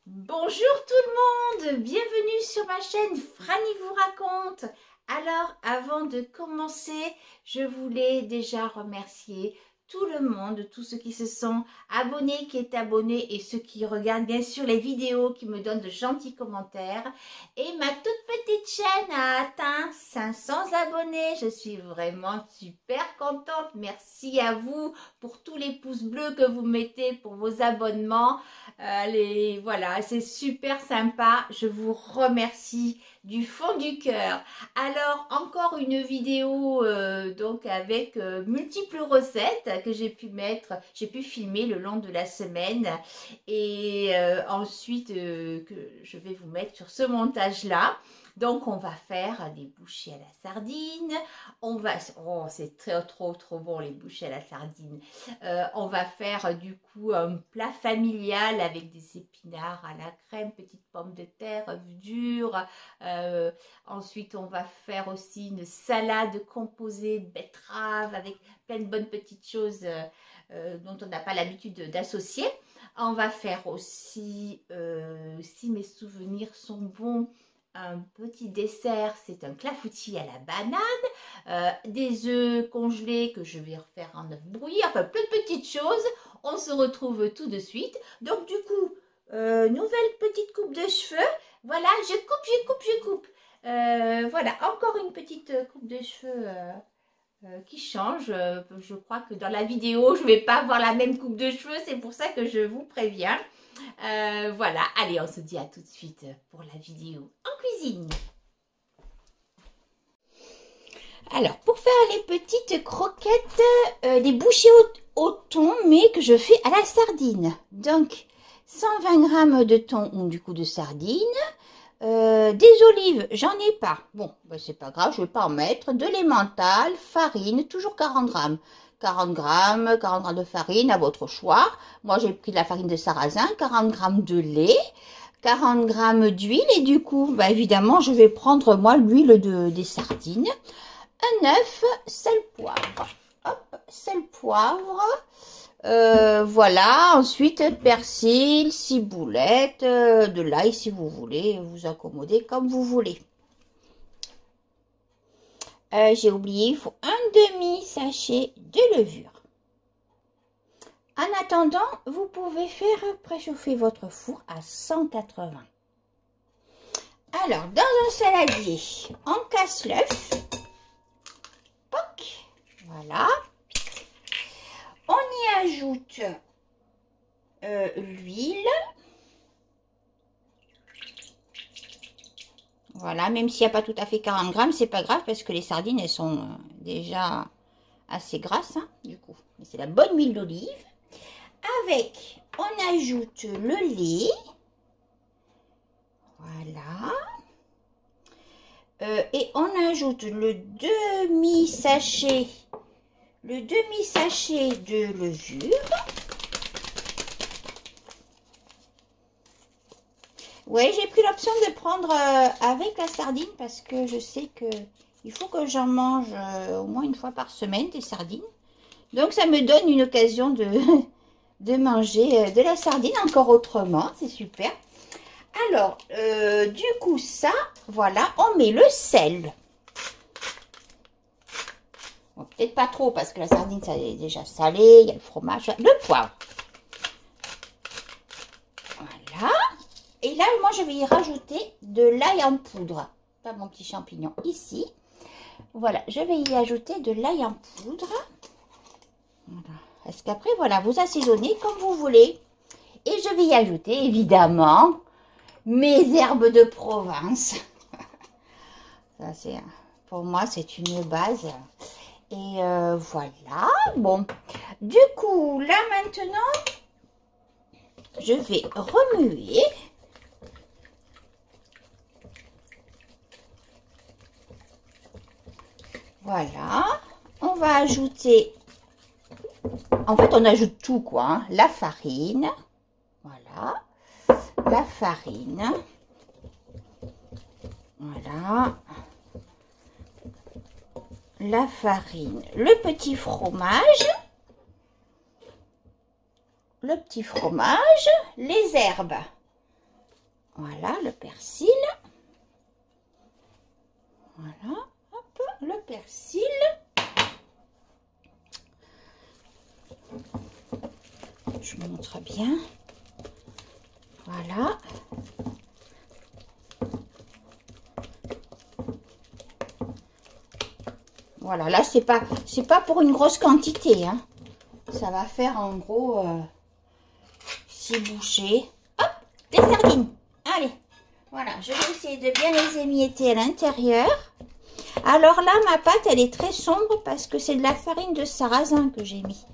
Bonjour tout le monde, bienvenue sur ma chaîne Franny vous raconte. Alors avant de commencer, je voulais déjà remercier tout le monde, tous ceux qui se sont abonnés, qui est abonné et ceux qui regardent bien sûr les vidéos, qui me donnent de gentils commentaires. Et ma toute petite chaîne a atteint 500 abonnés, je suis vraiment super contente. Merci à vous pour tous les pouces bleus que vous mettez pour vos abonnements. Voilà, c'est super sympa, je vous remercie du fond du cœur. Alors encore une vidéo donc avec multiples recettes que j'ai pu mettre, j'ai pu filmer le long de la semaine et ensuite que je vais vous mettre sur ce montage là. Donc on va faire des bouchées à la sardine, oh c'est trop bon les bouchées à la sardine. On va faire du coup un plat familial avec des épinards à la crème, petites pommes de terre, œufs durs. Ensuite on va faire aussi une salade composée betterave avec plein de bonnes petites choses dont on n'a pas l'habitude d'associer. On va faire aussi, si mes souvenirs sont bons, un petit dessert, c'est un clafoutis à la banane, des œufs congelés que je vais refaire en œuf brouillé, enfin plein de petites choses. On se retrouve tout de suite. Donc du coup, nouvelle petite coupe de cheveux. Voilà, je coupe. Voilà, encore une petite coupe de cheveux qui change. Je crois que dans la vidéo, je ne vais pas avoir la même coupe de cheveux, c'est pour ça que je vous préviens. Voilà, allez, on se dit à tout de suite pour la vidéo en cuisine. Alors, pour faire les petites croquettes, des bouchées au thon, mais que je fais à la sardine. Donc, 120 g de thon ou du coup de sardine, des olives, j'en ai pas. Bon, ben c'est pas grave, je vais pas en mettre. De l'emmental, farine, toujours 40 g. 40 g de farine à votre choix. Moi, j'ai pris de la farine de sarrasin, 40 g de lait, 40 g d'huile. Et du coup, bah, évidemment, je vais prendre, moi, l'huile des sardines. Un œuf, sel, poivre. Hop, sel, poivre. Voilà. Ensuite, persil, ciboulette, de l'ail si vous voulez. Vous accommoder comme vous voulez. J'ai oublié, il faut un demi-sachet de levure. En attendant, vous pouvez faire préchauffer votre four à 180. Alors, dans un saladier, on casse l'œuf. Voilà. On y ajoute l'huile. Voilà, même s'il n'y a pas tout à fait 40 g, c'est pas grave parce que les sardines, elles sont déjà assez grasses, hein, du coup. C'est la bonne huile d'olive. Avec, on ajoute le lait. Voilà. Et on ajoute le demi-sachet de levure. Ouais, j'ai pris l'option de prendre avec la sardine parce que je sais que il faut que j'en mange au moins une fois par semaine des sardines. Donc ça me donne une occasion de manger de la sardine encore autrement, c'est super. Alors, du coup ça, voilà, on met le sel. Bon, peut-être pas trop parce que la sardine ça est déjà salé, il y a le fromage, le poivre. Voilà. Et là, moi, je vais y rajouter de l'ail en poudre. Pas mon petit champignon ici. Voilà, je vais y ajouter de l'ail en poudre. Voilà. Parce qu'après, voilà, vous assaisonnez comme vous voulez. Et je vais y ajouter, évidemment, mes herbes de Provence. Ça, c'est, pour moi, c'est une base. Et voilà. Bon, du coup, là, maintenant, je vais remuer. Voilà, on va ajouter, en fait on ajoute tout quoi, hein. La farine, voilà, la farine, voilà, la farine, le petit fromage, les herbes, Voilà, le persil. Voilà, hop, le persil. Je vous montre bien. Voilà. Voilà, là, c'est pas pour une grosse quantité, hein. Ça va faire en gros 6 bouchées. Hop, des sardines. Allez, voilà, je vais essayer de bien les émietter à l'intérieur. Alors là, ma pâte, elle est très sombre parce que c'est de la farine de sarrasin que j'ai mis.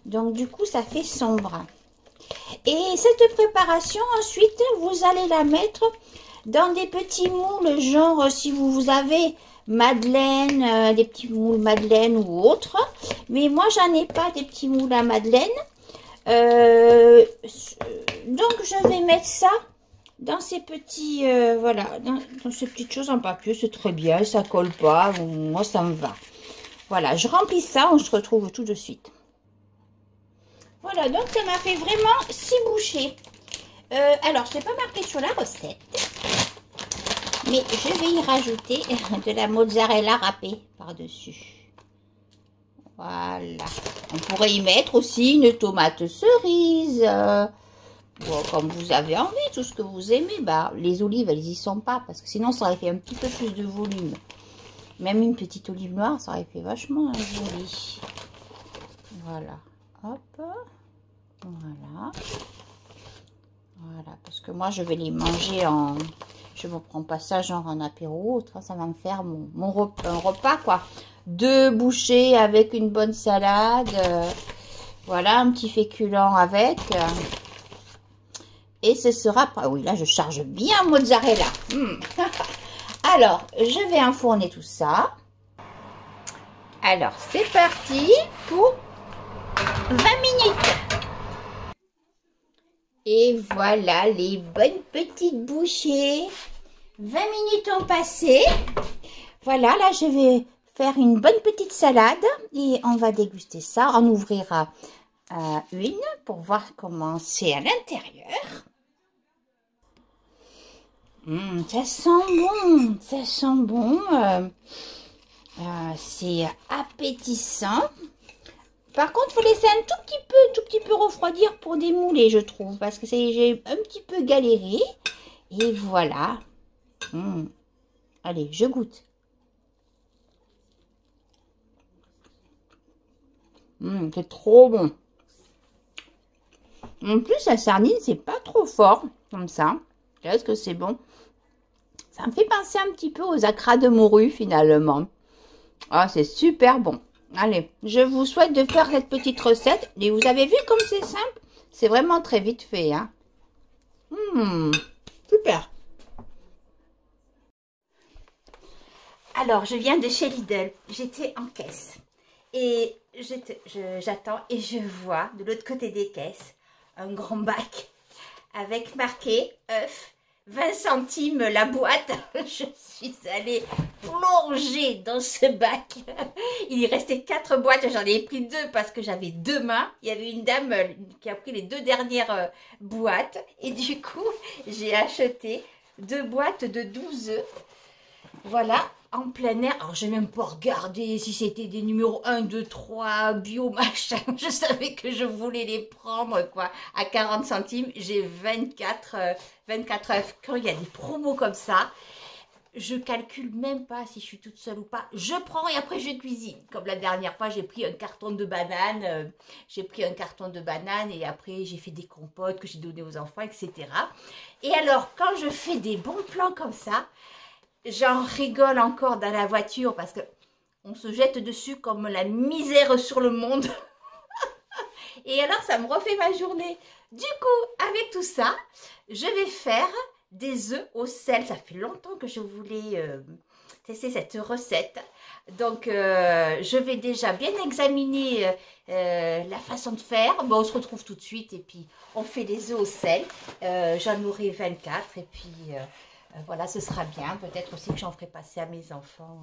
Donc, du coup, ça fait sombre. Et cette préparation, ensuite, vous allez la mettre dans des petits moules, genre si vous avez madeleine, des petits moules madeleine ou autre. Mais moi, j'en ai pas des petits moules à madeleine. Donc, je vais mettre ça dans ces petits, voilà, dans ces petites choses en papier. C'est très bien, ça colle pas. Moi, ça me va. Voilà, je remplis ça, on se retrouve tout de suite. Voilà, donc ça m'a fait vraiment 6 bouchées. Alors, c'est pas marqué sur la recette, mais je vais y rajouter de la mozzarella râpée par-dessus. Voilà. On pourrait y mettre aussi une tomate cerise. Bon, comme vous avez envie, tout ce que vous aimez. Bah, les olives, elles y sont pas, parce que sinon, ça aurait fait un petit peu plus de volume. Même une petite olive noire, ça aurait fait vachement joli. Voilà. Hop. Voilà. Voilà, parce que moi, je vais les manger en... Je ne me prends pas ça genre en apéro. Ça va me faire un repas, quoi. 2 bouchées avec une bonne salade. Voilà, un petit féculent avec. Et ce sera... Ah oui, là, je charge bien mozzarella. Alors, je vais enfourner tout ça. Alors, c'est parti pour 20 minutes. Et voilà les bonnes petites bouchées. 20 minutes ont passé. Voilà, là, je vais faire une bonne petite salade. Et on va déguster ça. On ouvrira une pour voir comment c'est à l'intérieur. Ça sent bon. Ça sent bon. C'est appétissant. Par contre, il faut laisser un tout petit peu refroidir pour démouler, je trouve. Parce que j'ai un petit peu galéré. Et voilà. Allez, je goûte. C'est trop bon. En plus, la sardine, c'est pas trop fort, comme ça. Est-ce que c'est bon? Ça me fait penser un petit peu aux acras de morue, finalement. Ah, c'est super bon. Allez, je vous souhaite de faire cette petite recette. Et vous avez vu comme c'est simple? C'est vraiment très vite fait, hein. Super. Alors, je viens de chez Lidl. J'étais en caisse. Et j'attends et je vois de l'autre côté des caisses un grand bac avec marqué œuf. 20 centimes la boîte. Je suis allée plonger dans ce bac. Il y restait 4 boîtes. J'en ai pris 2 parce que j'avais 2 mains. Il y avait une dame qui a pris les 2 dernières boîtes. Et du coup, j'ai acheté 2 boîtes de 12 œufs. Voilà, en plein air. Alors, j'ai même pas regardé si c'était des numéros 1, 2, 3, bio, machin. Je savais que je voulais les prendre, quoi. À 40 centimes, j'ai 24 œufs. Quand il y a des promos comme ça, je calcule même pas si je suis toute seule ou pas. Je prends et après je cuisine. Comme la dernière fois, j'ai pris un carton de bananes. Et après, j'ai fait des compotes que j'ai données aux enfants, etc. Et alors, quand je fais des bons plans comme ça, j'en rigole encore dans la voiture parce que on se jette dessus comme la misère sur le monde. Et alors, ça me refait ma journée. Du coup, avec tout ça, je vais faire des œufs au sel. Ça fait longtemps que je voulais tester cette recette. Donc, je vais déjà bien examiner la façon de faire. Bon, on se retrouve tout de suite et puis on fait des œufs au sel. J'en aurai 24 et puis... voilà, ce sera bien. Peut-être aussi que j'en ferai passer à mes enfants.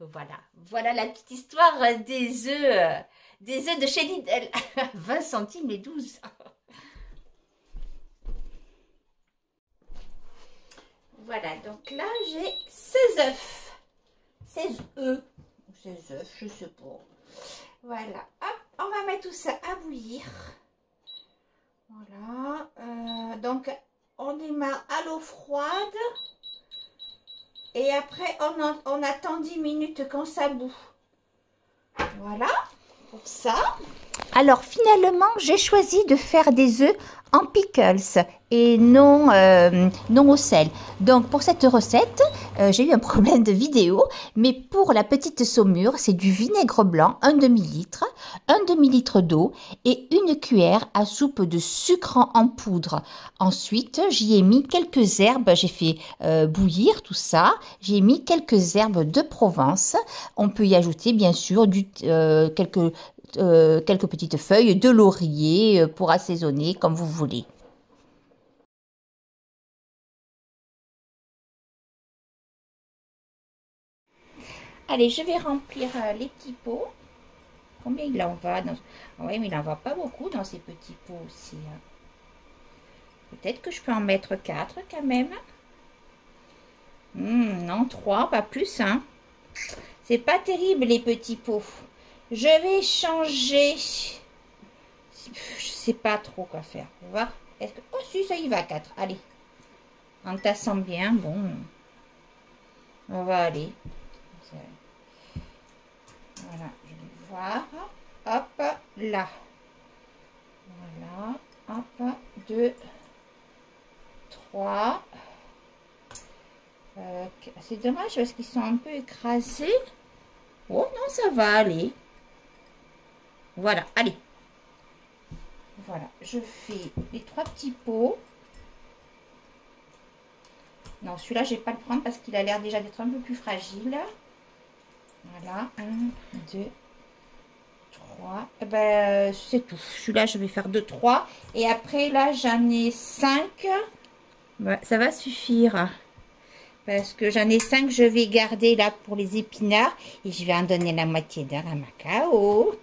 Voilà. Voilà la petite histoire des œufs de chez Lidl. 20 centimes les 12. Voilà, donc là, j'ai 16 œufs. 16 œufs. 16 œufs, je sais pas. Voilà, hop, on va mettre tout ça à bouillir. Voilà, donc on démarre à l'eau froide. Et après, on attend 10 minutes quand ça bout. Voilà, pour ça. Alors finalement, j'ai choisi de faire des œufs en pickles et non, non au sel. Donc pour cette recette, j'ai eu un problème de vidéo, mais pour la petite saumure, c'est du vinaigre blanc, un demi-litre, un demi-litre d'eau et une cuillère à soupe de sucre en poudre. Ensuite, j'y ai mis quelques herbes, j'ai fait bouillir tout ça, j'ai mis quelques herbes de Provence. On peut y ajouter bien sûr quelques petites feuilles de laurier pour assaisonner comme vous voulez. Allez, je vais remplir les petits pots. Combien il en va dans... Oui, mais il n'en va pas beaucoup dans ces petits pots aussi. Hein. Peut-être que je peux en mettre 4 quand même. Non, 3, pas plus. Hein. C'est pas terrible les petits pots. Je vais changer. Je sais pas trop quoi faire. On va voir. Est-ce que... Oh si, ça y va, 4. Allez. En tassant bien, bon. On va aller. Voilà, je vais voir. Hop, là. Voilà. Hop, 2, 3. C'est dommage parce qu'ils sont un peu écrasés. Oh non, ça va aller. Voilà, allez. Voilà, je fais les 3 petits pots. Non, celui-là, je ne vais pas le prendre parce qu'il a l'air déjà d'être un peu plus fragile. Voilà, 1, 2, 3. Et ben, c'est tout. Celui-là, je vais faire 2, 3. Et après, là, j'en ai 5. Ouais, ça va suffire. Parce que j'en ai 5, je vais garder là pour les épinards. Et je vais en donner la moitié d'un à Macao.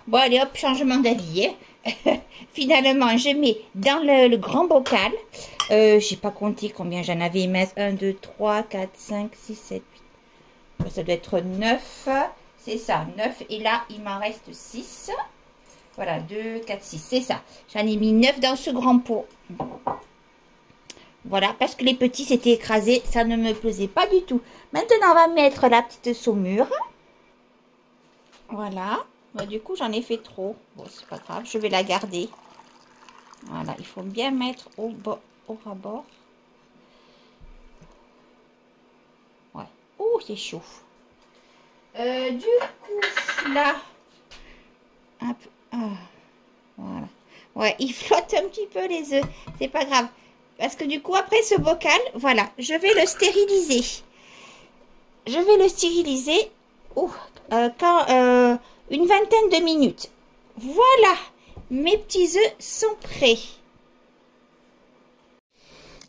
Bon, allez, hop, changement d'avis. Finalement, je mets dans le grand bocal. J'ai pas compté combien j'en avais. 1, 2, 3, 4, 5, 6, 7, 8. Ça doit être 9. C'est ça, 9. Et là, il m'en reste 6. Voilà, 2, 4, 6. C'est ça. J'en ai mis 9 dans ce grand pot. Voilà, parce que les petits s'étaient écrasés. Ça ne me plaisait pas du tout. Maintenant, on va mettre la petite saumure. Voilà. Du coup, j'en ai fait trop. Bon, c'est pas grave, je vais la garder. Voilà, il faut bien mettre au ras-bord. Ouais. Oh, c'est chaud. Du coup, là, un peu. Voilà. Ouais, il flotte un petit peu les œufs. C'est pas grave. Parce que du coup, après ce bocal, voilà, je vais le stériliser. Je vais le stériliser quand une vingtaine de minutes. Voilà, mes petits œufs sont prêts.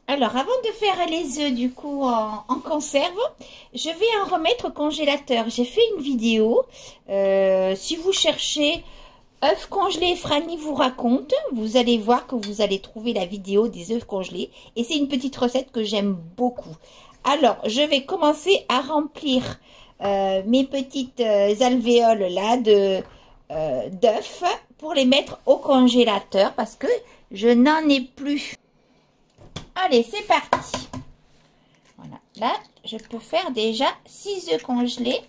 Alors, avant de faire les œufs du coup en conserve, je vais en remettre au congélateur. J'ai fait une vidéo. Si vous cherchez œufs congelés, Franny vous raconte, vous allez voir que vous allez trouver la vidéo des œufs congelés. Et c'est une petite recette que j'aime beaucoup. Alors, je vais commencer à remplir mes petites alvéoles là d'œufs pour les mettre au congélateur parce que je n'en ai plus. Allez, c'est parti. Voilà, là, je peux faire déjà 6 œufs congelés.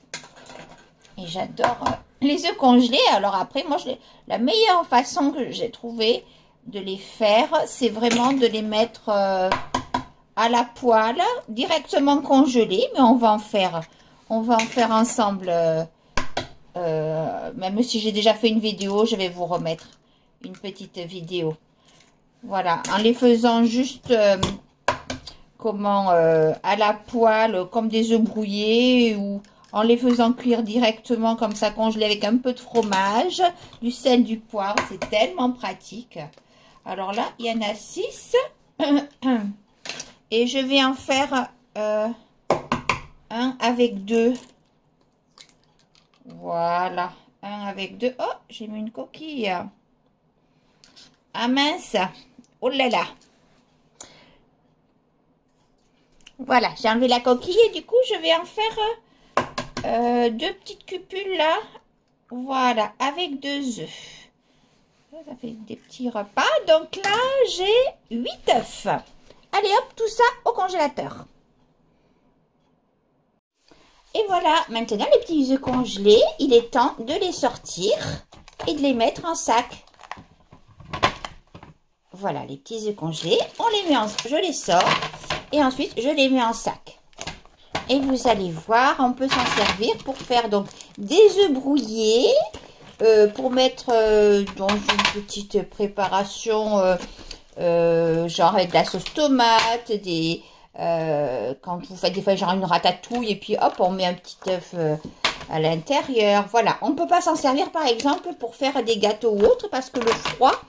Et j'adore les œufs congelés. Alors après, moi, la meilleure façon que j'ai trouvé de les faire, c'est vraiment de les mettre à la poêle, directement congelés. Mais on va en faire ensemble. Même si j'ai déjà fait une vidéo, je vais vous remettre une petite vidéo. Voilà, en les faisant juste à la poêle, comme des œufs brouillés, ou en les faisant cuire directement comme ça, congelés avec un peu de fromage, du sel, du poivre. C'est tellement pratique. Alors là, il y en a 6. Et je vais en faire un avec 2. Voilà, un avec 2. Oh, j'ai mis une coquille. Ah mince, oh là là. Voilà, j'ai enlevé la coquille et du coup, je vais en faire 2 petites cupules là. Voilà, avec 2 œufs. Ça fait des petits repas. Donc là, j'ai 8 œufs. Allez hop, tout ça au congélateur. Et voilà, maintenant les petits œufs congelés, il est temps de les sortir et de les mettre en sac. Voilà, les petits œufs congelés, je les sors et ensuite je les mets en sac. Et vous allez voir, on peut s'en servir pour faire donc des œufs brouillés, pour mettre dans une petite préparation, genre avec de la sauce tomate, quand vous faites des fois genre une ratatouille et puis hop, on met un petit œuf à l'intérieur. Voilà, on ne peut pas s'en servir par exemple pour faire des gâteaux ou autres parce que le froid,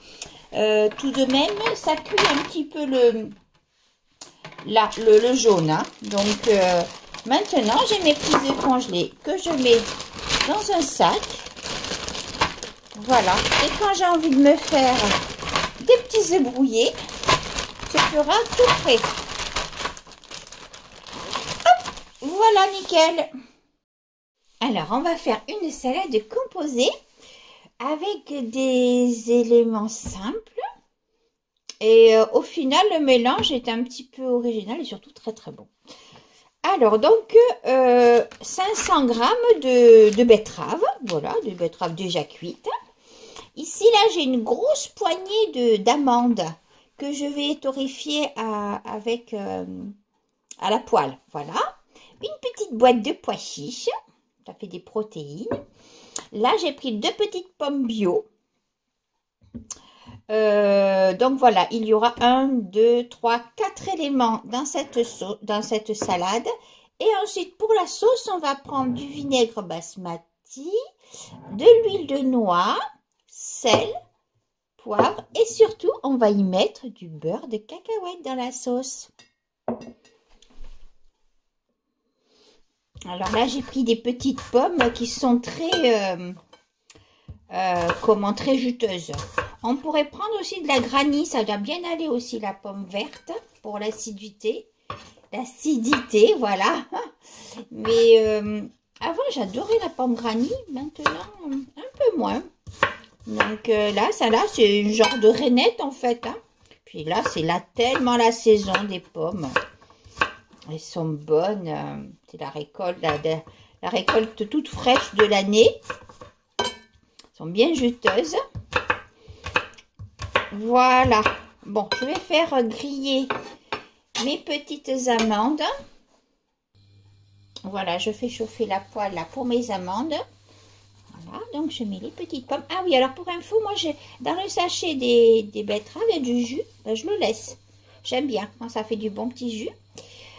tout de même, ça cuit un petit peu le jaune. Hein. Donc, maintenant, j'ai mes petits œufs congelés que je mets dans un sac. Voilà. Et quand j'ai envie de me faire des petits œufs brouillés, ce sera tout prêt. Hop, voilà, nickel. Alors, on va faire une salade composée avec des éléments simples. Et au final, le mélange est un petit peu original et surtout très très bon. Alors, donc, 500 g de betterave. Voilà, de betterave déjà cuite. Ici, là, j'ai une grosse poignée d'amandes que je vais torréfier avec à la poêle. Voilà. Une petite boîte de pois chiches. Ça fait des protéines. Là, j'ai pris 2 petites pommes bio. Donc voilà, il y aura 1, 2, 3, 4 éléments dans cette salade. Et ensuite, pour la sauce, on va prendre du vinaigre basmati, de l'huile de noix, sel, poivre et surtout, on va y mettre du beurre de cacahuète dans la sauce. Alors là, j'ai pris des petites pommes qui sont très, très juteuses. On pourrait prendre aussi de la granny, ça doit bien aller aussi la pomme verte pour l'acidité. L'acidité, voilà. Mais avant, j'adorais la pomme granny, maintenant, un peu moins. Donc là, ça là, c'est un genre de rainette en fait. Hein. Puis là, c'est tellement la saison des pommes. Elles sont bonnes. C'est la récolte, la récolte toute fraîche de l'année. Elles sont bien juteuses. Voilà. Bon, je vais faire griller mes petites amandes. Voilà, je fais chauffer la poêle là pour mes amandes. Voilà, donc je mets les petites pommes. Ah oui, alors pour info, moi, dans le sachet des betteraves, il y a du jus. Ben, je le laisse. J'aime bien quand ça fait du bon petit jus.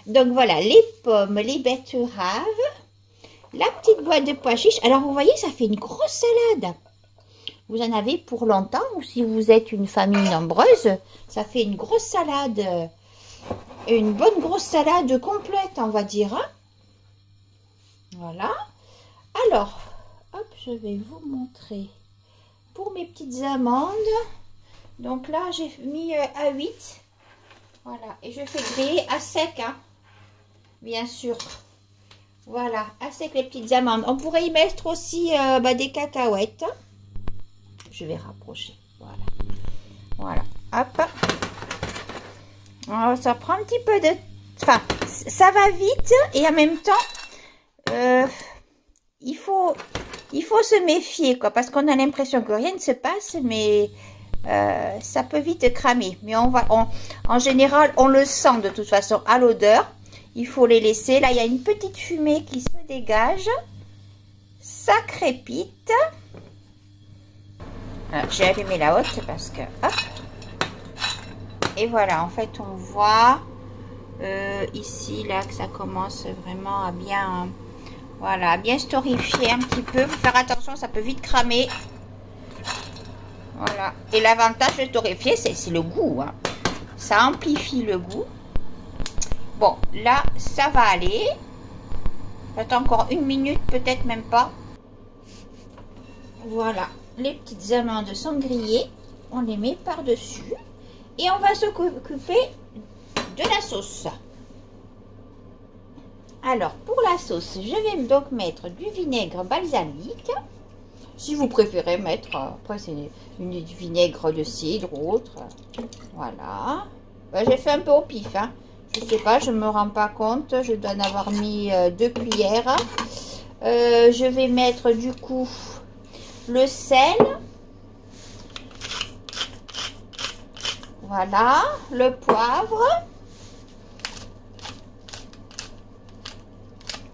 Donc voilà, les pommes, les betteraves, la petite boîte de pois chiches. Alors vous voyez, ça fait une grosse salade. Vous en avez pour longtemps ou si vous êtes une famille nombreuse, ça fait une grosse salade, une bonne grosse salade complète, on va dire. Hein. Voilà. Alors, hop, je vais vous montrer pour mes petites amandes. Donc là, j'ai mis à 8. Voilà, et je fais griller à sec, hein, bien sûr. Voilà, à sec les petites amandes. On pourrait y mettre aussi des cacahuètes. Je vais rapprocher, voilà. Voilà, hop. Alors, ça prend un petit peu de... Enfin, ça va vite et en même temps, il faut se méfier, quoi, parce qu'on a l'impression que rien ne se passe, mais... ça peut vite cramer, mais en général on le sent de toute façon à l'odeur. Il faut les laisser. Là il y a une petite fumée qui se dégage, ça crépite. J'ai allumé la haute parce que hop, et voilà, en fait on voit ici là que ça commence vraiment à bien, voilà, à bien se torréfier un petit peu. Faut faire attention, ça peut vite cramer. Voilà. Et l'avantage de torréfier, c'est le goût. Hein. Ça amplifie le goût. Bon, là, ça va aller. J'attends encore 1 minute, peut-être même pas. Voilà. Les petites amandes sont grillées. On les met par-dessus. Et on va s'occuper de la sauce. Alors, pour la sauce, je vais donc mettre du vinaigre balsamique. Si vous préférez mettre, après c'est du vinaigre de cidre ou autre. Voilà. Ben, j'ai fait un peu au pif. Hein. Je sais pas, je me rends pas compte. Je dois en avoir mis 2 cuillères. Je vais mettre du coup le sel. Voilà, le poivre.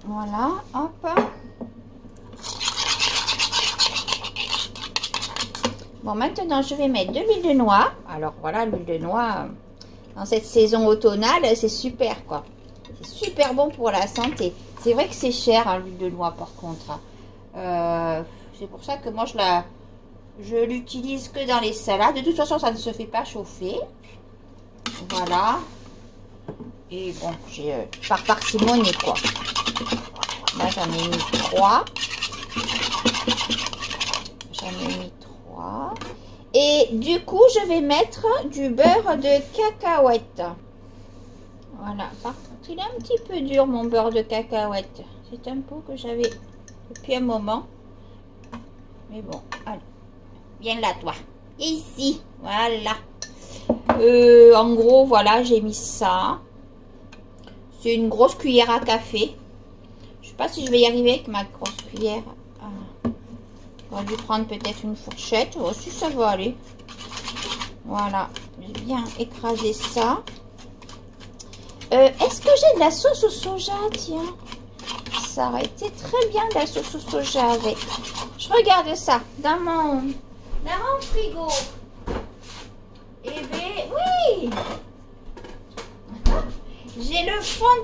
Voilà, hop. Bon, maintenant, je vais mettre de l'huile de noix. Alors, voilà, l'huile de noix, dans cette saison automnale, c'est super, quoi. C'est super bon pour la santé. C'est vrai que c'est cher, hein, l'huile de noix, par contre. C'est pour ça que moi, je l'utilise que dans les salades. De toute façon, ça ne se fait pas chauffer. Voilà. Et bon, j'ai par parcimonie, quoi. Là, j'en ai mis 3. J'en ai mis 3. Et du coup, je vais mettre du beurre de cacahuète. Voilà. Par contre, il est un petit peu dur, mon beurre de cacahuète. C'est un pot que j'avais depuis un moment. Mais bon, allez. Viens là, toi. Ici. Voilà. En gros, voilà, j'ai mis ça. C'est une grosse cuillère à café. Je sais pas si je vais y arriver avec ma grosse cuillère. On va dû prendre peut-être une fourchette. Oh, si ça va aller. Voilà. J'ai bien écrasé ça. Est-ce que j'ai de la sauce au soja? Tiens. Ça aurait été très bien de la sauce au soja avec. Je regarde ça dans mon frigo. Eh bien, oui. J'ai le fond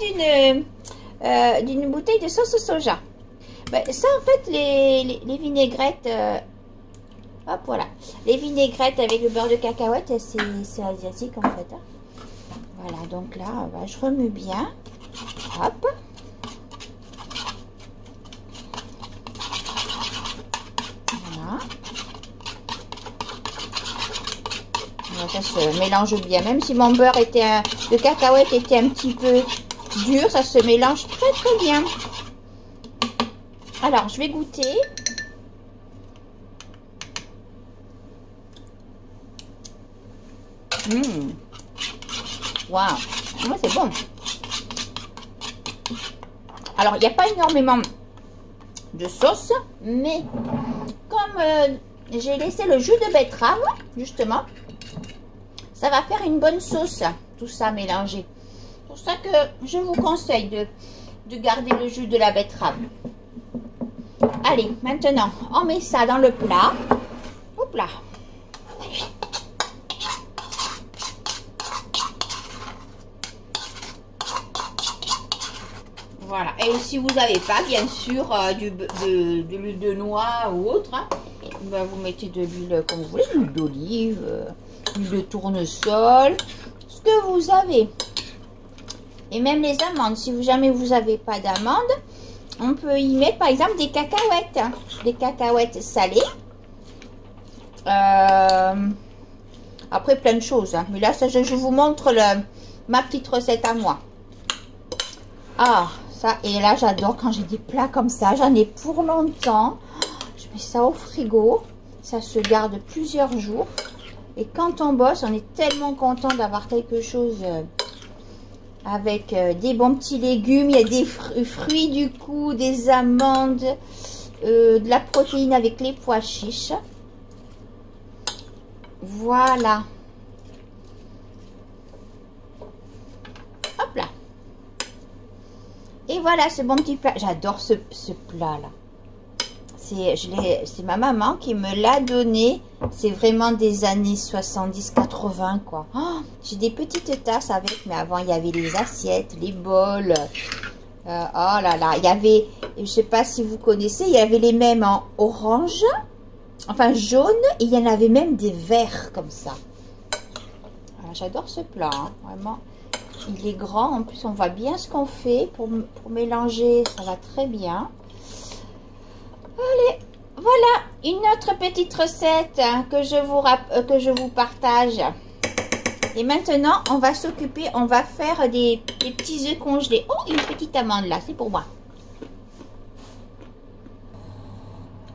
d'une bouteille de sauce au soja. Ben, ça, en fait, les vinaigrettes... hop, voilà. Les vinaigrettes avec le beurre de cacahuète, c'est asiatique, en fait. Hein. Voilà, donc là, ben, je remue bien. Hop. Voilà. Ça se mélange bien. Même si mon beurre de cacahuète était un petit peu dur, ça se mélange très très bien. Alors, je vais goûter. Waouh, c'est bon. Alors, il n'y a pas énormément de sauce, mais comme j'ai laissé le jus de betterave, justement, ça va faire une bonne sauce, tout ça mélangé. C'est pour ça que je vous conseille de garder le jus de la betterave. Allez, maintenant, on met ça dans le plat. Hop là. Voilà. Et si vous n'avez pas, bien sûr, de l'huile de noix ou autre, hein, ben vous mettez de l'huile comme vous voulez, de l'huile d'olive, de tournesol, ce que vous avez. Et même les amandes, si jamais vous n'avez pas d'amandes, on peut y mettre par exemple des cacahuètes. Hein, des cacahuètes salées. Après plein de choses. Hein, mais là, ça, je vous montre ma petite recette à moi. Ah, ça, et là j'adore quand j'ai des plats comme ça. J'en ai pour longtemps. Je mets ça au frigo. Ça se garde plusieurs jours. Et quand on bosse, on est tellement content d'avoir quelque chose avec des bons petits légumes. Il y a des fruits du coup, des amandes, de la protéine avec les pois chiches. Voilà. Hop là. Et voilà ce bon petit plat. J'adore ce plat là. C'est ma maman qui me l'a donné. C'est vraiment des années 70-80 quoi. Oh, j'ai des petites tasses avec, mais avant il y avait les assiettes, les bols. Oh là là, il y avait, je sais pas si vous connaissez, il y avait les mêmes en orange, enfin jaune, et il y en avait même des verts comme ça. J'adore ce plat, hein, vraiment. Il est grand, en plus on voit bien ce qu'on fait pour mélanger, ça va très bien. Allez, voilà une autre petite recette que je vous partage. Et maintenant, on va s'occuper, on va faire des petits œufs congelés. Oh, une petite amande là, c'est pour moi.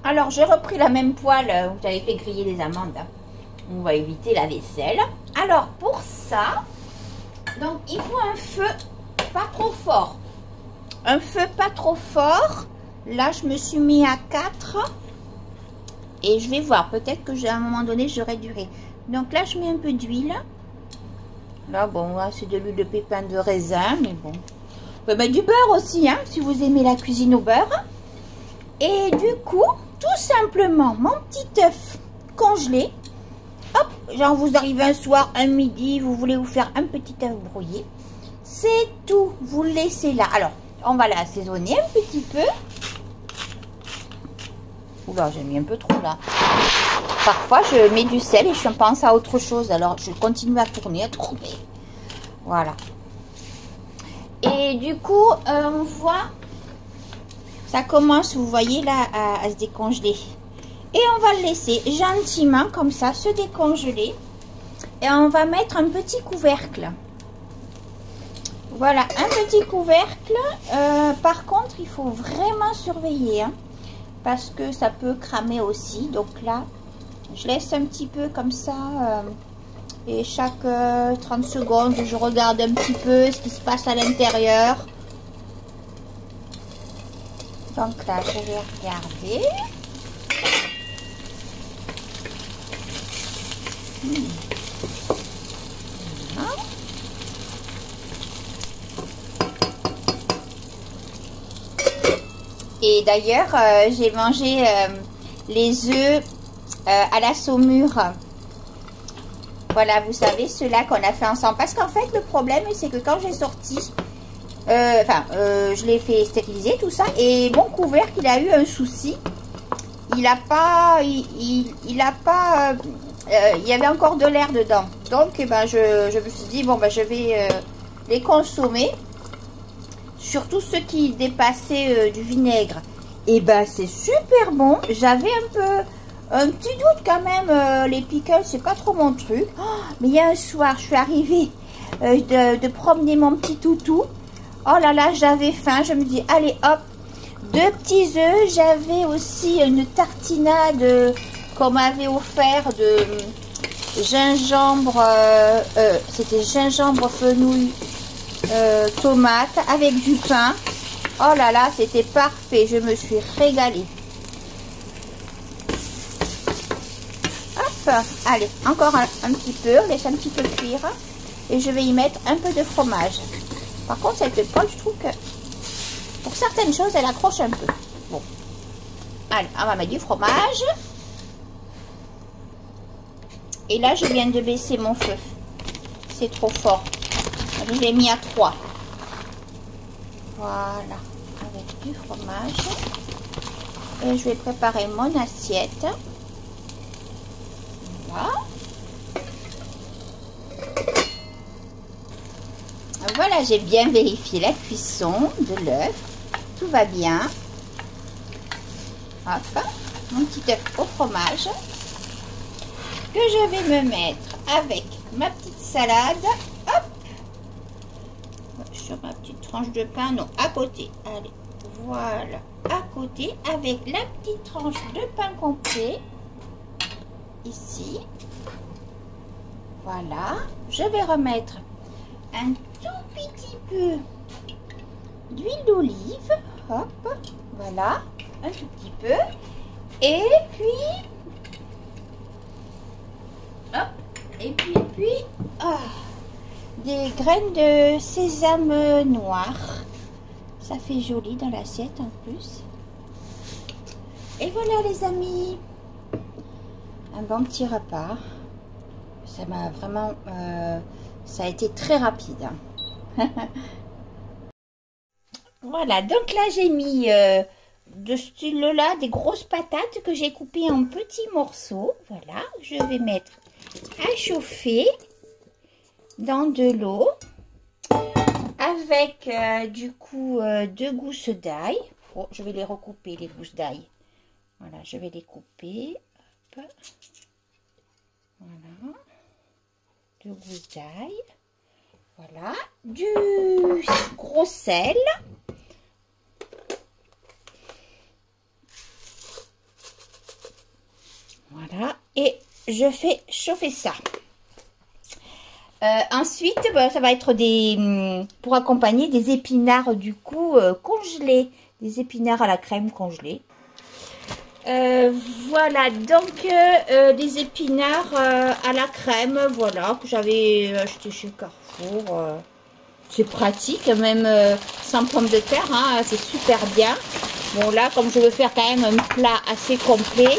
Alors, j'ai repris la même poêle où j'avais fait griller les amandes. On va éviter la vaisselle. Alors, pour ça, donc il faut un feu pas trop fort. Un feu pas trop fort. Là, je me suis mis à 4. Et je vais voir. Peut-être que à un moment donné, je réduirai. Donc là, je mets un peu d'huile. Là, bon, là, c'est de l'huile de pépins de raisin. Mais bon. On peut mettre du beurre aussi, hein, si vous aimez la cuisine au beurre. Et du coup, tout simplement, mon petit œuf congelé. Hop, genre vous arrivez un soir, un midi, vous voulez vous faire un petit œuf brouillé. C'est tout, vous le laissez là. Alors, on va l'assaisonner un petit peu. Oula, j'ai mis un peu trop là. Parfois, je mets du sel et je pense à autre chose. Alors, je continue à tourner, à tourner. Voilà. Et du coup, on voit, ça commence, vous voyez là, à se décongeler. Et on va le laisser gentiment comme ça se décongeler. Et on va mettre un petit couvercle. Voilà, un petit couvercle. Par contre, il faut vraiment surveiller. Hein, parce que ça peut cramer aussi. Donc là, je laisse un petit peu comme ça. Et chaque 30 secondes, je regarde un petit peu ce qui se passe à l'intérieur. Donc là, je vais regarder. Voilà. Et d'ailleurs, j'ai mangé les œufs à la saumure. Voilà, vous savez, ceux-là qu'on a fait ensemble. Parce qu'en fait, le problème, c'est que quand j'ai sorti, je l'ai fait stériliser, tout ça. Et mon couvercle, il a eu un souci. Il y avait encore de l'air dedans. Donc, eh ben, je me suis dit, bon, ben, je vais les consommer. Surtout ceux qui dépassaient du vinaigre. Et ben, c'est super bon. J'avais un petit doute quand même. Les pickles, c'est pas trop mon truc. Oh, mais il y a un soir, je suis arrivée de promener mon petit toutou. Oh là là, j'avais faim. Je me dis, allez, hop. 2 petits œufs. J'avais aussi une tartinade qu'on m'avait offert de gingembre. C'était gingembre, fenouil, tomate avec du pain. Oh là là, c'était parfait. Je me suis régalée. Hop, allez, encore un petit peu. On laisse un petit peu cuire. Et je vais y mettre un peu de fromage. Par contre, cette poêle, je trouve que pour certaines choses, elle accroche un peu. Bon. Allez, on va mettre du fromage. Et là, je viens de baisser mon feu. C'est trop fort. Je l'ai mis à 3. Voilà. Avec du fromage. Et je vais préparer mon assiette. Voilà. Voilà, j'ai bien vérifié la cuisson de l'œuf. Tout va bien. Hop, mon petit œuf au fromage que je vais me mettre avec ma petite salade. Hop, sur ma petite tranche de pain, non, à côté. Allez, voilà, à côté avec la petite tranche de pain complet. Ici. Voilà, je vais remettre un tout petit peu d'huile d'olive. Hop, voilà, un tout petit peu. Et puis, hop, et puis, des graines de sésame noir. Ça fait joli dans l'assiette en plus. Et voilà les amis, un bon petit repas. Ça m'a vraiment, ça a été très rapide. Voilà, donc là j'ai mis de ce style-là des grosses patates que j'ai coupées en petits morceaux. Voilà, je vais mettre à chauffer dans de l'eau avec du coup 2 gousses d'ail. Oh, je vais les recouper les gousses d'ail. Voilà, je vais les couper. Hop. Voilà. de gousses d'ail. Voilà. Du gros sel. Voilà. Et je fais chauffer ça. Ensuite, bah, ça va être pour accompagner des épinards du coup congelés. Des épinards à la crème congelés. Voilà, donc des épinards à la crème, voilà, que j'avais acheté chez Carrefour. C'est pratique, même sans pommes de terre, hein, c'est super bien. Bon là, comme je veux faire quand même un plat assez complet,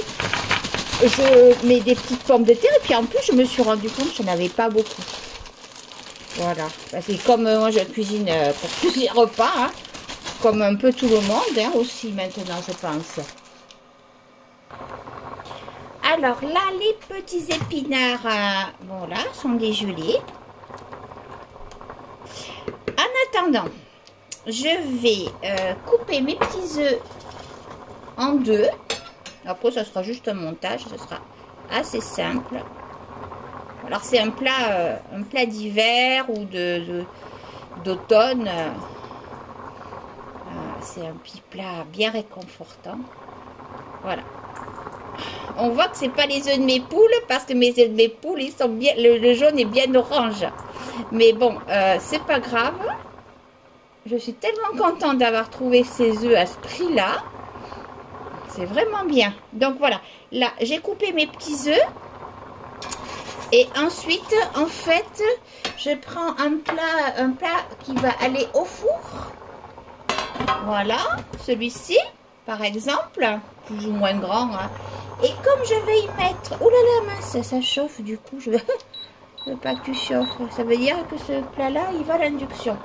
je mets des petites pommes de terre. Et puis en plus, je me suis rendu compte que je n'avais pas beaucoup. Voilà, parce que comme moi je cuisine pour plusieurs repas, hein, comme un peu tout le monde hein, aussi maintenant, je pense. Alors là, les petits épinards, voilà, sont dégelés. En attendant, je vais couper mes petits œufs en deux. Après, ça sera juste un montage, ce sera assez simple. Alors, c'est un plat d'hiver ou d'automne. C'est un petit plat bien réconfortant. Voilà. On voit que c'est pas les œufs de mes poules parce que mes œufs de mes poules, ils sont bien, le jaune est bien orange. Mais bon, c'est pas grave. Je suis tellement contente d'avoir trouvé ces œufs à ce prix-là. C'est vraiment bien. Donc voilà, là j'ai coupé mes petits œufs. Et ensuite, en fait, je prends un plat qui va aller au four. Voilà, celui-ci, par exemple, plus ou moins grand. Hein. Et comme je vais y mettre... Oh là là, mince, ça chauffe, du coup, je veux pas que tu chauffes. Ça veut dire que ce plat-là, il va à l'induction.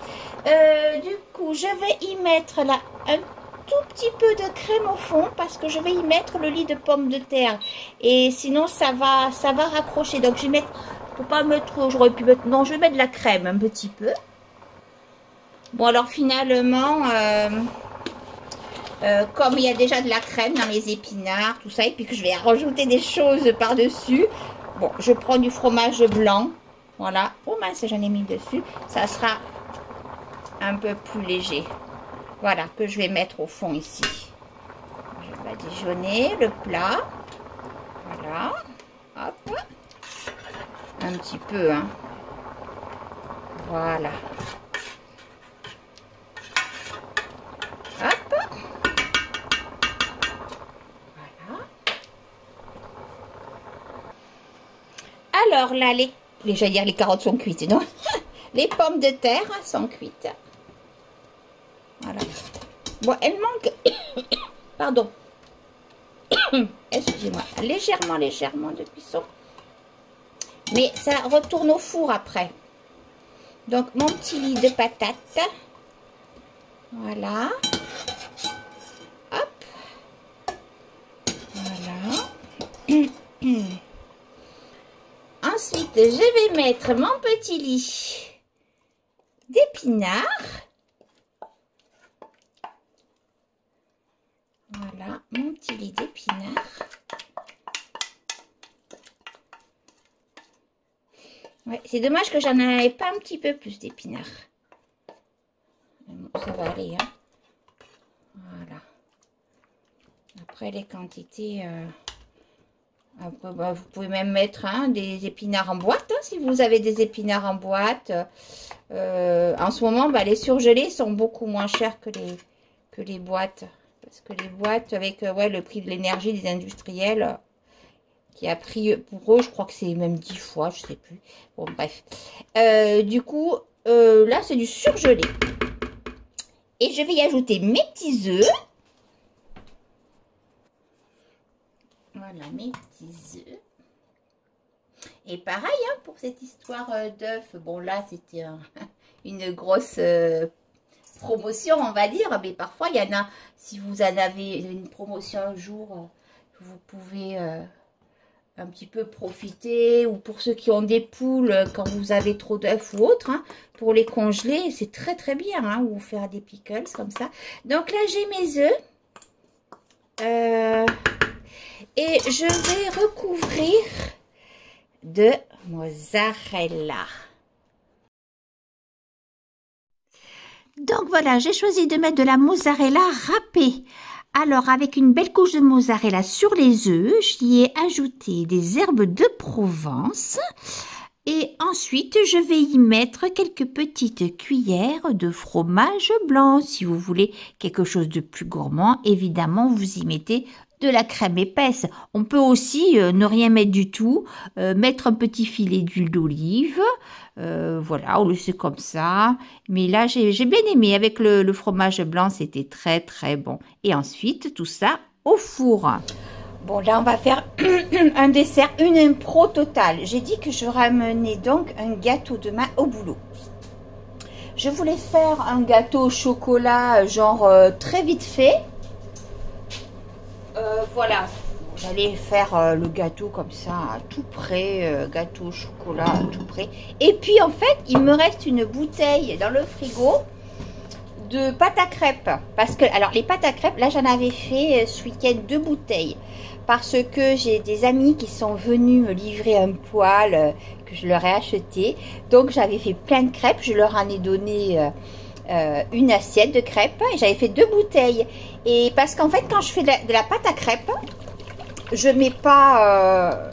Du coup, je vais y mettre là un tout petit peu de crème au fond parce que je vais y mettre le lit de pommes de terre. Et sinon, ça va raccrocher. Donc, je vais mettre... Faut pas mettre... J'aurais pu mettre... Non, je vais mettre de la crème un petit peu. Bon, alors finalement... comme il y a déjà de la crème dans les épinards, tout ça, et puis que je vais rajouter des choses par-dessus, bon, je prends du fromage blanc, voilà, oh mince, j'en ai mis dessus, ça sera un peu plus léger, voilà, que je vais mettre au fond ici. Je vais badigeonner le plat, voilà, hop, un petit peu, hein, voilà. Alors là, j'allais dire les carottes sont cuites, non? Les pommes de terre sont cuites. Voilà. Bon, elles manquent, pardon, excusez-moi, légèrement de cuisson. Mais ça retourne au four après. Donc, mon petit lit de patates. Voilà. Hop. Voilà. Ensuite, je vais mettre mon petit lit d'épinards. Voilà, mon petit lit d'épinards. Ouais, c'est dommage que j'en avais pas un petit peu plus d'épinards. Ça va aller, hein. Voilà. Après, les quantités... Après, bah, vous pouvez même mettre des épinards en boîte, hein, si vous avez des épinards en boîte. En ce moment, bah, les surgelés sont beaucoup moins chers que les boîtes. Parce que les boîtes, avec ouais, le prix de l'énergie des industriels, qui a pris pour eux, je crois que c'est même 10 fois, je sais plus. Bon, bref. Du coup, là, c'est du surgelé. Et je vais y ajouter mes petits œufs. Voilà mes petits œufs. Et pareil, hein, pour cette histoire d'œufs. Bon, là, c'était une grosse promotion, on va dire. Mais parfois, il y en a, si vous en avez une promotion un jour, vous pouvez un petit peu profiter. Ou pour ceux qui ont des poules, quand vous avez trop d'œufs ou autre, hein, pour les congeler, c'est très très bien. Hein, ou faire des pickles comme ça. Donc là, j'ai mes œufs. Et je vais recouvrir de mozzarella. Donc voilà, j'ai choisi de mettre de la mozzarella râpée. Alors, avec une belle couche de mozzarella sur les œufs, j'y ai ajouté des herbes de Provence. Et ensuite, je vais y mettre quelques petites cuillères de fromage blanc. Si vous voulez quelque chose de plus gourmand, évidemment, vous y mettez de la crème épaisse. On peut aussi ne rien mettre du tout, mettre un petit filet d'huile d'olive. Voilà, on le fait comme ça. Mais là, j'ai bien aimé. Avec le fromage blanc, c'était très, très bon. Et ensuite, tout ça au four. Bon, là, on va faire un dessert, une impro totale. J'ai dit que je ramenais donc un gâteau demain au boulot. Je voulais faire un gâteau au chocolat, genre très vite fait. Voilà, j'allais faire le gâteau comme ça, tout prêt, gâteau au chocolat, tout prêt. Et puis, en fait, il me reste une bouteille dans le frigo de pâte à crêpes. Parce que, alors, les pâtes à crêpes, là, j'en avais fait ce week-end 2 bouteilles. Parce que j'ai des amis qui sont venus me livrer un poêle que je leur ai acheté. Donc, j'avais fait plein de crêpes. Je leur en ai donné une assiette de crêpes. Et j'avais fait 2 bouteilles. Et parce qu'en fait, quand je fais de la pâte à crêpes, je mets pas...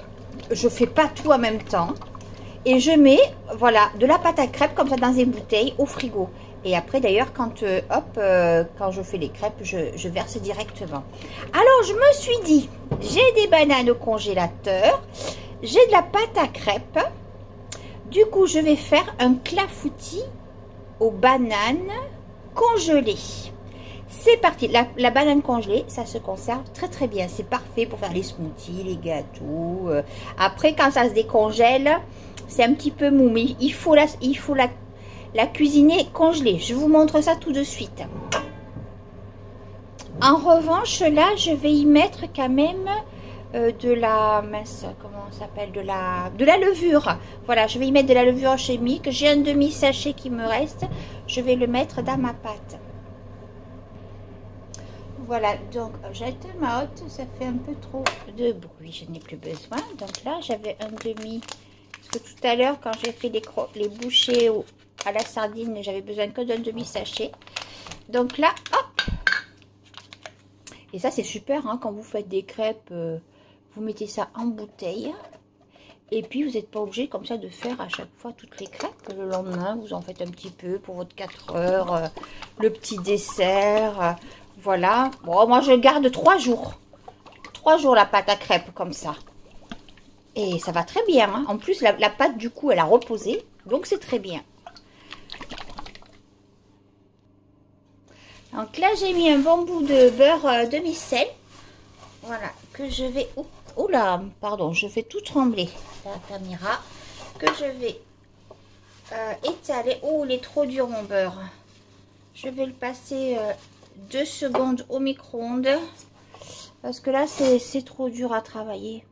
je fais pas tout en même temps. Et je mets, voilà, de la pâte à crêpes comme ça dans une bouteille au frigo. Et après, d'ailleurs, quand je fais les crêpes, je verse directement. Alors, je me suis dit, j'ai des bananes au congélateur, j'ai de la pâte à crêpes. Du coup, je vais faire un clafoutis aux bananes congelées. C'est parti. La banane congelée, ça se conserve très très bien. C'est parfait pour faire les smoothies, les gâteaux. Après, quand ça se décongèle, c'est un petit peu mou. Mais il faut la cuisiner congelée. Je vous montre ça tout de suite. En revanche, là, je vais y mettre quand même de la mince, comment ça s'appelle, de la levure. Voilà, je vais y mettre de la levure chimique. J'ai un demi-sachet qui me reste. Je vais le mettre dans ma pâte. Voilà, donc j'éteins ma hotte, ça fait un peu trop de bruit, je n'ai plus besoin. Donc là, j'avais un demi, parce que tout à l'heure, quand j'ai fait les bouchées à la sardine, j'avais besoin que d'un demi-sachet. Donc là, hop. Et ça, c'est super, hein, quand vous faites des crêpes, vous mettez ça en bouteille. Et puis, vous n'êtes pas obligé comme ça de faire à chaque fois toutes les crêpes. Le lendemain, vous en faites un petit peu pour votre 4 heures, le petit dessert. Voilà. Bon, moi, je garde 3 jours. 3 jours la pâte à crêpes comme ça. Et ça va très bien. Hein. En plus, la pâte, du coup, elle a reposé. Donc, c'est très bien. Donc là, j'ai mis un bon bout de beurre demi-sel. Voilà. Que je vais... Oh là, pardon, je fais tout trembler la caméra. Que je vais étaler. Oh, il est trop dur, mon beurre. Je vais le passer... 2 secondes au micro-ondes parce que là c'est trop dur à travailler.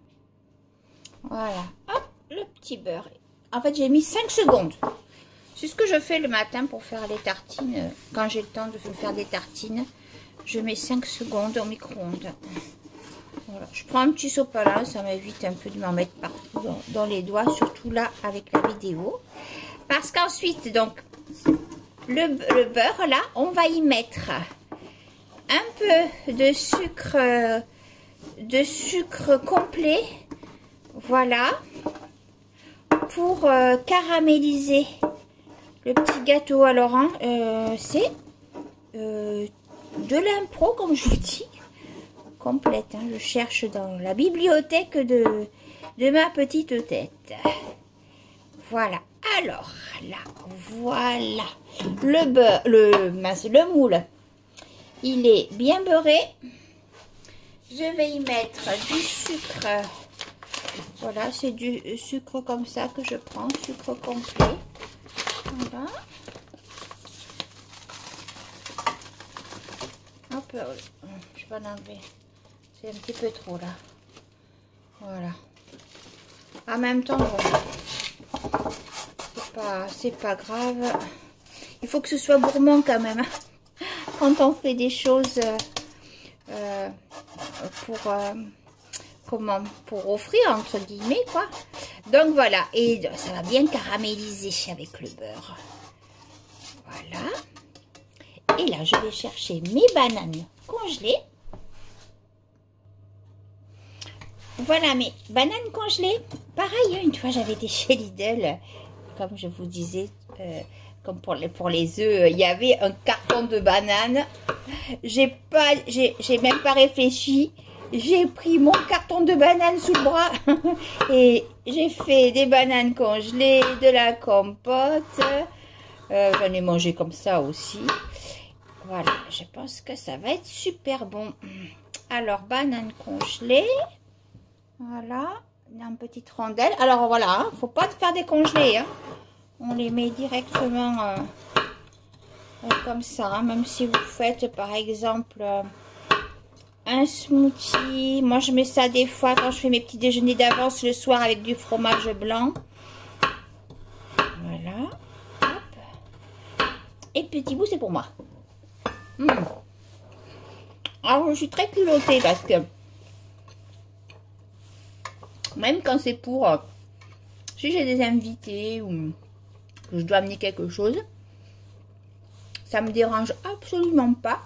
Voilà, hop, le petit beurre. En fait, j'ai mis 5 secondes. C'est ce que je fais le matin pour faire les tartines. Quand j'ai le temps de faire des tartines, je mets 5 secondes au micro-ondes. Voilà. Je prends un petit sopalin, ça m'évite un peu de m'en mettre partout dans les doigts, surtout là avec la vidéo. Parce qu'ensuite, donc, le beurre là, on va y mettre un peu de sucre complet, voilà, pour caraméliser le petit gâteau. Alors, hein, c'est de l'impro, comme je vous dis, complète. Hein, je cherche dans la bibliothèque de ma petite tête. Voilà. Alors, là, voilà. Le beurre, le moule. Il est bien beurré. Je vais y mettre du sucre. Voilà, c'est du sucre comme ça que je prends, sucre complet. Voilà. Hop, je vais l'enlever. C'est un petit peu trop là. Voilà. En même temps, bon, c'est pas grave. Il faut que ce soit gourmand quand même. Quand on fait des choses pour offrir, entre guillemets, quoi. Donc voilà, et ça va bien caraméliser avec le beurre. Voilà. Et là, je vais chercher mes bananes congelées. Voilà mes bananes congelées. Pareil, une fois j'avais été chez Lidl, comme je vous disais, comme pour les œufs, il y avait un carton de bananes. J'ai même pas réfléchi. J'ai pris mon carton de bananes sous le bras et j'ai fait des bananes congelées, de la compote. J'en ai mangé comme ça aussi. Voilà, je pense que ça va être super bon. Alors, bananes congelées. Voilà, une petite rondelle. Alors voilà, faut pas faire décongeler. Hein. On les met directement comme ça. Hein. Même si vous faites par exemple un smoothie. Moi je mets ça des fois quand je fais mes petits déjeuners d'avance le soir avec du fromage blanc. Voilà. Hop. Et petit bout c'est pour moi. Alors je suis très culottée parce que même quand c'est pour si j'ai des invités ou que je dois amener quelque chose, ça me dérange absolument pas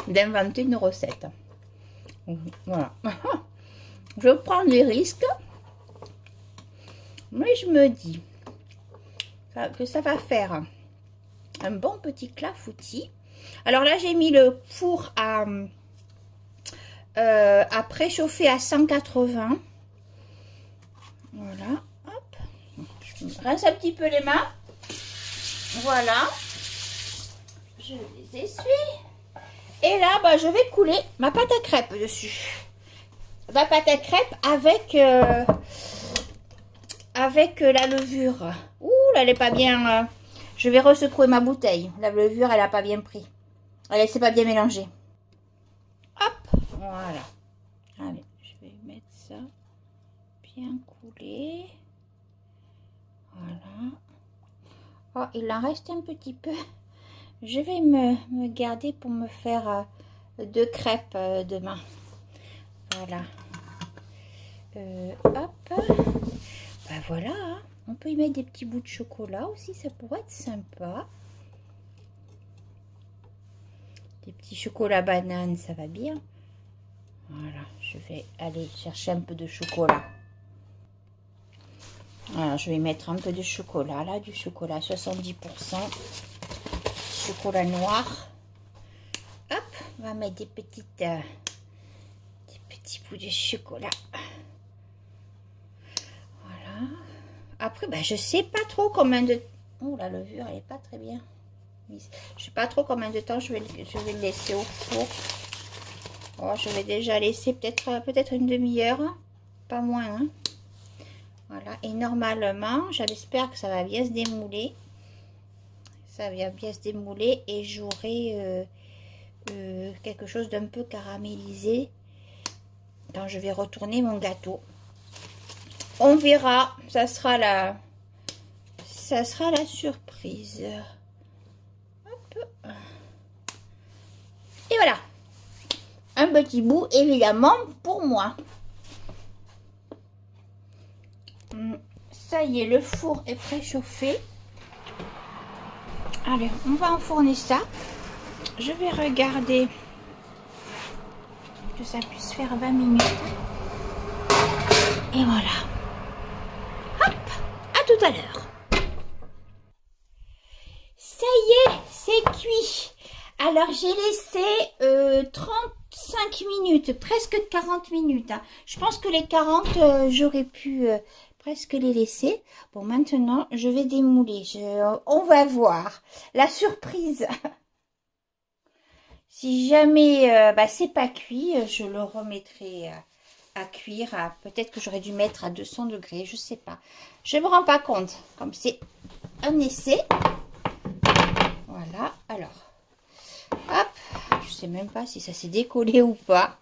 d'inventer une recette. Voilà. Je prends des risques, mais je me dis que ça va faire un bon petit clafoutis. Alors là, j'ai mis le four à préchauffer à 180. Voilà. Hop. Je me rince un petit peu les mains. Voilà. Je les essuie. Et là, bah, je vais couler ma pâte à crêpes dessus. Ma pâte à crêpes avec la levure. Ouh, là, elle n'est pas bien. Je vais ressecouer ma bouteille. La levure, elle n'a pas bien pris. Elle s'est pas bien mélangée. Hop, voilà. Allez, je vais mettre ça bien coulé. Voilà. Oh, il en reste un petit peu. Je vais me garder pour me faire 2 crêpes demain. Voilà. Hop. Ben voilà. Hein. On peut y mettre des petits bouts de chocolat aussi. Ça pourrait être sympa. Des petits chocolats bananes, ça va bien. Voilà. Je vais aller chercher un peu de chocolat. Alors, je vais mettre un peu de chocolat. Là, du chocolat 70%. Chocolat noir. Hop, on va mettre des petits bouts de chocolat. Voilà. Après, ben, je sais pas trop combien de... Oh, la levure, elle est pas très bien. Je sais pas trop combien de temps je vais le laisser au four. Oh, je vais déjà laisser peut-être une demi-heure. Pas moins. Hein. Voilà. Et normalement, j'espère que ça va bien se démouler. Ça va bien se démouler et j'aurai quelque chose d'un peu caramélisé quand je vais retourner mon gâteau. On verra, ça sera la surprise. Hop. Et voilà, un petit bout évidemment pour moi. Ça y est, le four est préchauffé. Allez, on va enfourner ça. Je vais regarder que ça puisse faire 20 minutes. Et voilà. Hop, à tout à l'heure. Ça y est, c'est cuit. Alors, j'ai laissé 35 minutes, presque 40 minutes. Hein. Je pense que les 40, j'aurais pu... presque les laisser. Bon, maintenant, je vais démouler. On va voir. La surprise. Si jamais c'est pas cuit, je le remettrai à cuire. Peut-être que j'aurais dû mettre à 200 degrés. Je sais pas. Je me rends pas compte. Comme c'est un essai. Voilà. Alors. Hop. Je sais même pas si ça s'est décollé ou pas.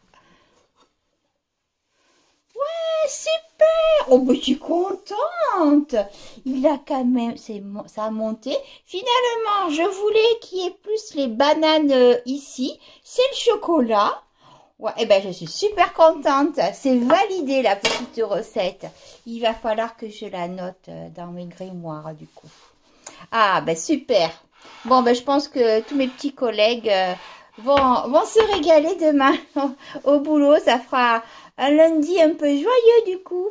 Super! Oh, mais je suis contente! Il a quand même, ça a monté. Finalement, je voulais qu'il y ait plus les bananes ici. C'est le chocolat. Ouais, eh ben, je suis super contente. C'est validé, la petite recette. Il va falloir que je la note dans mes grimoires, du coup. Ah, ben, super. Bon, ben, je pense que tous mes petits collègues vont se régaler demain au boulot. Ça fera un lundi un peu joyeux, du coup.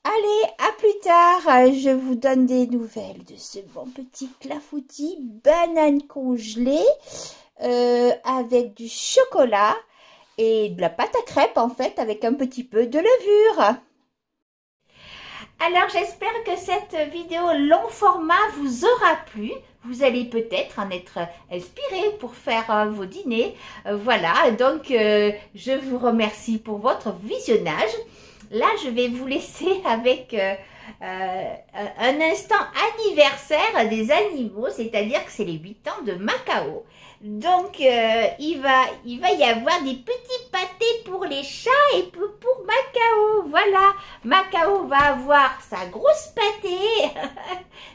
Allez, à plus tard. Je vous donne des nouvelles de ce bon petit clafoutis banane congelée avec du chocolat. Et de la pâte à crêpes en fait avec un petit peu de levure. Alors j'espère que cette vidéo long format vous aura plu. Vous allez peut-être en être inspiré pour faire vos dîners. Voilà, donc je vous remercie pour votre visionnage. Là je vais vous laisser avec un instant anniversaire des animaux, c'est-à-dire que c'est les 8 ans de Macao. Donc, il va y avoir des petits pâtés pour les chats et pour Macao. Voilà, Macao va avoir sa grosse pâtée.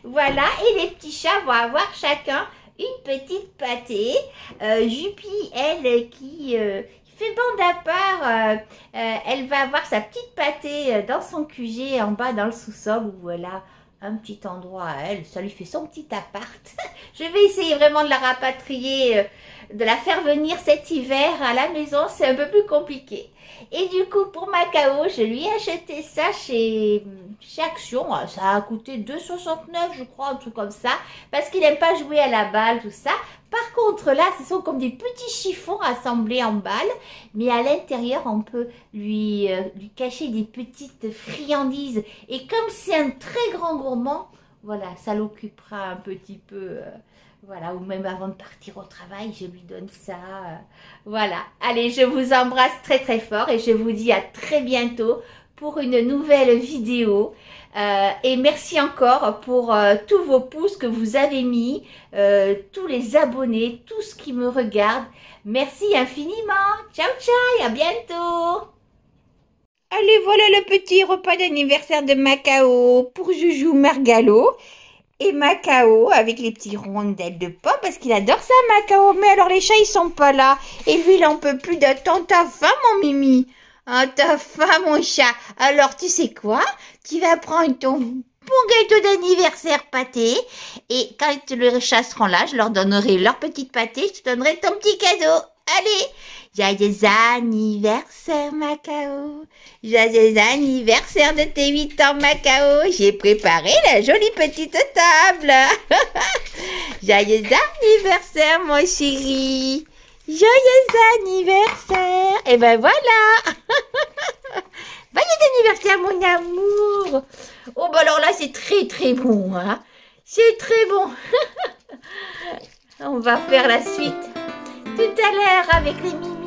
Voilà, et les petits chats vont avoir chacun une petite pâtée. Jupy, elle, qui fait bande à part, elle va avoir sa petite pâtée dans son QG en bas dans le sous-sol où elle a un petit endroit à elle, ça lui fait son petit appart. Je vais essayer vraiment de la rapatrier, de la faire venir cet hiver à la maison, c'est un peu plus compliqué. Et du coup, pour Macao, je lui ai acheté ça chez Action. Ça a coûté 2,69 je crois, un truc comme ça, parce qu'il n'aime pas jouer à la balle, tout ça. Par contre, là, ce sont comme des petits chiffons assemblés en balles, mais à l'intérieur, on peut lui cacher des petites friandises. Et comme c'est un très grand gourmand, voilà, ça l'occupera un petit peu, voilà, ou même avant de partir au travail, je lui donne ça. Voilà, allez, je vous embrasse très très fort et je vous dis à très bientôt pour une nouvelle vidéo. Et merci encore pour tous vos pouces que vous avez mis, tous les abonnés, tout ce qui me regarde. Merci infiniment. Ciao, ciao, à bientôt. Allez, voilà le petit repas d'anniversaire de Macao pour Joujou Margalo. Et Macao avec les petits rondelles de pomme parce qu'il adore ça, Macao. Mais alors les chats, ils sont pas là. Et lui, il en peut plus d'attendre. T'as faim, mon Mimi? Ah, t'as faim, mon chat. Alors, tu sais quoi? Tu vas prendre ton bon gâteau d'anniversaire pâté. Et quand les chats seront là, je leur donnerai leur petite pâté. Je te donnerai ton petit cadeau. Allez! Joyeux anniversaire, Macao. Joyeux anniversaire de tes 8 ans, Macao. J'ai préparé la jolie petite table. Joyeux anniversaire, mon chéri. Joyeux anniversaire. Et ben voilà. Joyeux anniversaire, mon amour. Oh, bah alors là, c'est très, très bon. Hein. C'est très bon. On va faire la suite tout à l'heure avec les mignons.